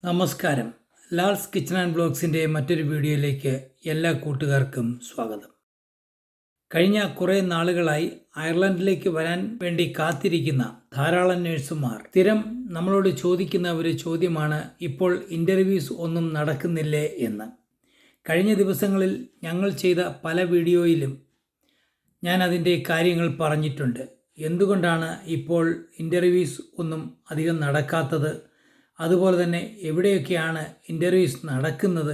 നമസ്കാരം. Lal's kitchen and ബ്ലോഗ്സിൻ്റെ മറ്റൊരു വീഡിയോയിലേക്ക് എല്ലാ കൂട്ടുകാർക്കും സ്വാഗതം. കഴിഞ്ഞ കുറേ നാളുകളായി അയർലൻഡിലേക്ക് വരാൻ വേണ്ടി കാത്തിരിക്കുന്ന ധാരാളം നഴ്സുമാർ സ്ഥിരം നമ്മളോട് ചോദിക്കുന്ന ഒരു ചോദ്യമാണ്, ഇപ്പോൾ ഇൻ്റർവ്യൂസ് ഒന്നും നടക്കുന്നില്ലേ എന്ന്. കഴിഞ്ഞ ദിവസങ്ങളിൽ ഞങ്ങൾ ചെയ്ത പല വീഡിയോയിലും ഞാൻ അതിൻ്റെ കാര്യങ്ങൾ പറഞ്ഞിട്ടുണ്ട്. എന്തുകൊണ്ടാണ് ഇപ്പോൾ ഇൻ്റർവ്യൂസ് ഒന്നും അധികം നടക്കാത്തത്, അതുപോലെ തന്നെ എവിടെയൊക്കെയാണ് ഇൻ്റർവ്യൂസ് നടക്കുന്നത്,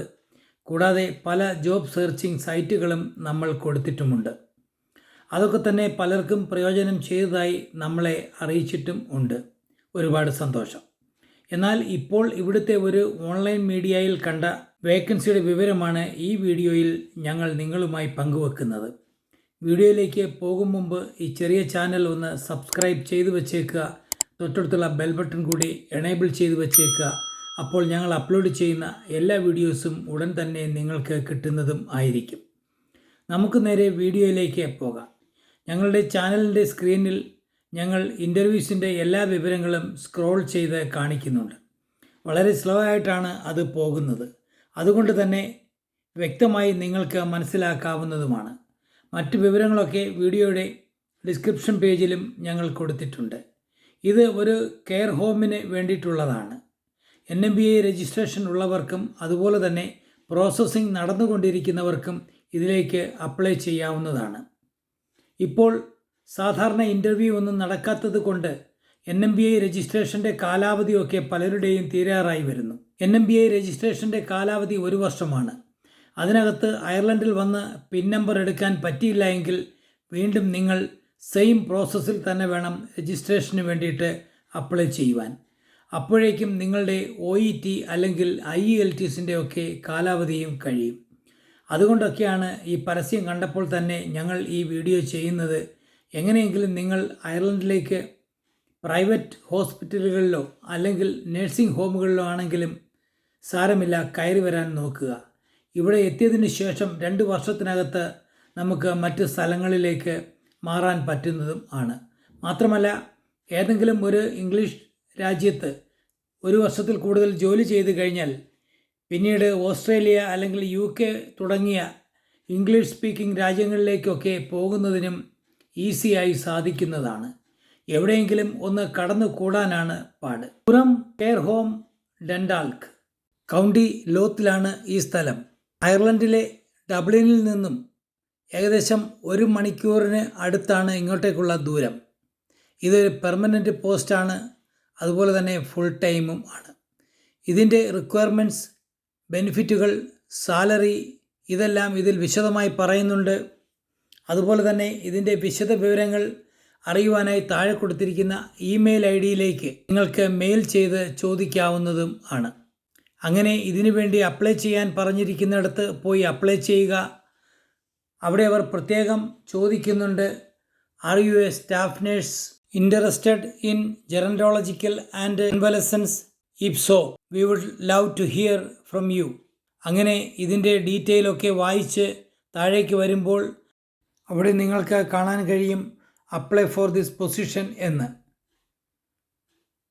കൂടാതെ പല ജോബ് സെർച്ചിങ് സൈറ്റുകളും നമ്മൾ കൊടുത്തിട്ടുമുണ്ട്. അതൊക്കെ തന്നെ പലർക്കും പ്രയോജനം ചെയ്തതായി നമ്മളെ അറിയിച്ചിട്ടും ഉണ്ട്. ഒരുപാട് സന്തോഷം. എന്നാൽ ഇപ്പോൾ ഇവിടുത്തെ ഒരു ഓൺലൈൻ മീഡിയയിൽ കണ്ട വേക്കൻസിയുടെ വിവരമാണ് ഈ വീഡിയോയിൽ ഞങ്ങൾ നിങ്ങളുമായി പങ്കുവെക്കുന്നത്. വീഡിയോയിലേക്ക് പോകും മുമ്പ് ഈ ചെറിയ ചാനൽ ഒന്ന് സബ്സ്ക്രൈബ് ചെയ്തു വച്ചേക്കുക. തൊട്ടടുത്തുള്ള ബെൽ ബട്ടൺ കൂടി എനേബിൾ ചെയ്ത് വച്ചേക്കുക. അപ്പോൾ ഞങ്ങൾ അപ്ലോഡ് ചെയ്യുന്ന എല്ലാ വീഡിയോസും ഉടൻ തന്നെ നിങ്ങൾക്ക് കിട്ടുന്നതും ആയിരിക്കും. നമുക്ക് നേരെ വീഡിയോയിലേക്ക് പോകാം. ഞങ്ങളുടെ ചാനലിൻ്റെ സ്ക്രീനിൽ ഞങ്ങൾ ഇൻ്റർവ്യൂസിൻ്റെ എല്ലാ വിവരങ്ങളും സ്ക്രോൾ ചെയ്ത് കാണിക്കുന്നുണ്ട്. വളരെ സ്ലോ ആയിട്ടാണ് അത് പോകുന്നത്. അതുകൊണ്ട് തന്നെ വ്യക്തമായി നിങ്ങൾക്ക് മനസ്സിലാക്കാവുന്നതുമാണ്. മറ്റ് വിവരങ്ങളൊക്കെ വീഡിയോയുടെ ഡിസ്ക്രിപ്ഷൻ പേജിലും ഞങ്ങൾ കൊടുത്തിട്ടുണ്ട്. ഇത് ഒരു കെയർ ഹോമിന് വേണ്ടിയിട്ടുള്ളതാണ്. NMBA രജിസ്ട്രേഷൻ ഉള്ളവർക്കും അതുപോലെ തന്നെ പ്രോസസ്സിംഗ് നടന്നുകൊണ്ടിരിക്കുന്നവർക്കും ഇതിലേക്ക് അപ്ലൈ ചെയ്യാവുന്നതാണ്. ഇപ്പോൾ സാധാരണ ഇൻ്റർവ്യൂ ഒന്നും നടക്കാത്തത് കൊണ്ട് NMBA രജിസ്ട്രേഷൻ്റെ കാലാവധിയൊക്കെ പലരുടെയും തീരാറായി വരുന്നു. NMBA രജിസ്ട്രേഷൻ്റെ കാലാവധി 1 വർഷമാണ്. അതിനകത്ത് അയർലൻഡിൽ വന്ന് പിൻ നമ്പർ എടുക്കാൻ പറ്റിയില്ല എങ്കിൽ വീണ്ടും നിങ്ങൾ സെയിം പ്രോസസ്സിൽ തന്നെ വേണം രജിസ്ട്രേഷന് വേണ്ടിയിട്ട് അപ്ലൈ ചെയ്യുവാൻ. അപ്പോഴേക്കും നിങ്ങളുടെ OET അല്ലെങ്കിൽ IELTSൻ്റെ ഒക്കെ കാലാവധിയും കഴിയും. അതുകൊണ്ടൊക്കെയാണ് ഈ പരസ്യം കണ്ടപ്പോൾ തന്നെ ഞങ്ങൾ ഈ വീഡിയോ ചെയ്യുന്നത്. എങ്ങനെയെങ്കിലും നിങ്ങൾ അയർലൻഡിലേക്ക് പ്രൈവറ്റ് ഹോസ്പിറ്റലുകളിലോ അല്ലെങ്കിൽ നഴ്സിംഗ് ഹോമുകളിലോ ആണെങ്കിലും സാരമില്ല, കയറി വരാൻ നോക്കുക. ഇവിടെ എത്തിയതിന് ശേഷം 2 വർഷത്തിനകത്ത് നമുക്ക് മറ്റ് സ്ഥലങ്ങളിലേക്ക് മാറാൻ പറ്റുന്നതും ആണ്. മാത്രമല്ല, ഏതെങ്കിലും ഒരു ഇംഗ്ലീഷ് രാജ്യത്ത് 1 വർഷത്തിൽ കൂടുതൽ ജോലി ചെയ്ത് കഴിഞ്ഞാൽ പിന്നീട് ഓസ്ട്രേലിയ അല്ലെങ്കിൽ UK തുടങ്ങിയ ഇംഗ്ലീഷ് സ്പീക്കിംഗ് രാജ്യങ്ങളിലേക്കൊക്കെ പോകുന്നതിനും ഈസിയായി സാധിക്കുന്നതാണ്. എവിടെയെങ്കിലും ഒന്ന് കടന്നു കൂടാനാണ് പാട്. പുറം കെയർ ഹോം ഡണ്ടാൽക്ക്, കൗണ്ടി ലോത്തിലാണ് ഈ സ്ഥലം. അയർലൻഡിലെ ഡബ്ലിനിൽ നിന്നും ഏകദേശം 1 മണിക്കൂറിന് അടുത്താണ് ഇങ്ങോട്ടേക്കുള്ള ദൂരം. ഇതൊരു പെർമനൻറ്റ് പോസ്റ്റാണ്, അതുപോലെ തന്നെ ഫുൾ ടൈമും ആണ്. ഇതിൻ്റെ റിക്വയർമെൻറ്റ്സ്, ബെനിഫിറ്റുകൾ, സാലറി ഇതെല്ലാം ഇതിൽ വിശദമായി പറയുന്നുണ്ട്. അതുപോലെ തന്നെ ഇതിൻ്റെ വിശദ വിവരങ്ങൾ അറിയുവാനായി താഴെ കൊടുത്തിരിക്കുന്ന ഇമെയിൽ ID നിങ്ങൾക്ക് മെയിൽ ചെയ്ത് ചോദിക്കാവുന്നതും ആണ്. അങ്ങനെ ഇതിനു വേണ്ടി അപ്ലൈ ചെയ്യാൻ പറഞ്ഞിരിക്കുന്നിടത്ത് പോയി അപ്ലൈ ചെയ്യുക. അവിടെ അവർ പ്രത്യേകം ചോദിക്കുന്നുണ്ട്, are you a staff nurse interested in gerontological and convalescence? If so we would love to hear from you. അങ്ങനെ ഇതിൻ്റെ ഡീറ്റെയിലൊക്കെ വായിച്ച് താഴേക്ക് വരുമ്പോൾ അവിടെ നിങ്ങൾക്ക് കാണാൻ കഴിയും അപ്ലൈ ഫോർ ദിസ് പൊസിഷൻ എന്ന്.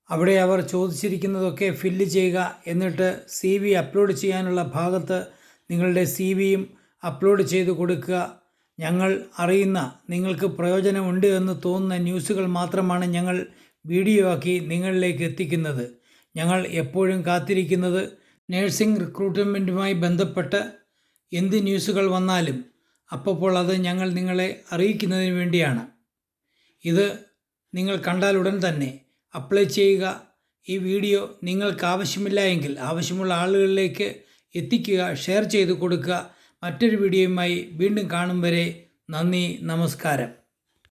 അവിടെ അവർ ചോദിച്ചിരിക്കുന്നതൊക്കെ ഫില്ല് ചെയ്യുക. എന്നിട്ട് CV അപ്ലോഡ് ചെയ്യാനുള്ള ഭാഗത്ത് നിങ്ങളുടെ CVയും അപ്ലോഡ് ചെയ്ത് കൊടുക്കുക. ഞങ്ങൾ അറിയുന്ന, നിങ്ങൾക്ക് പ്രയോജനമുണ്ട് എന്ന് തോന്നുന്ന ന്യൂസുകൾ മാത്രമാണ് ഞങ്ങൾ വീഡിയോ ആക്കി നിങ്ങളിലേക്ക് എത്തിക്കുന്നത്. ഞങ്ങൾ എപ്പോഴും കാത്തിരിക്കുന്നത് നേഴ്സിംഗ് റിക്രൂട്ട്മെൻറ്റുമായി ബന്ധപ്പെട്ട് എന്ത് ന്യൂസുകൾ വന്നാലും അപ്പോൾ അത് ഞങ്ങൾ നിങ്ങളെ അറിയിക്കുന്നതിന് വേണ്ടിയാണ്. ഇത് നിങ്ങൾ കണ്ടാൽ ഉടൻ തന്നെ അപ്ലൈ ചെയ്യുക. ഈ വീഡിയോ നിങ്ങൾക്ക് ആവശ്യമില്ല എങ്കിൽ ആവശ്യമുള്ള ആളുകളിലേക്ക് എത്തിക്കുക, ഷെയർ ചെയ്ത് കൊടുക്കുക. മറ്റൊരു വീഡിയോയുമായി വീണ്ടും കാണും വരെ നന്ദി, നമസ്കാരം.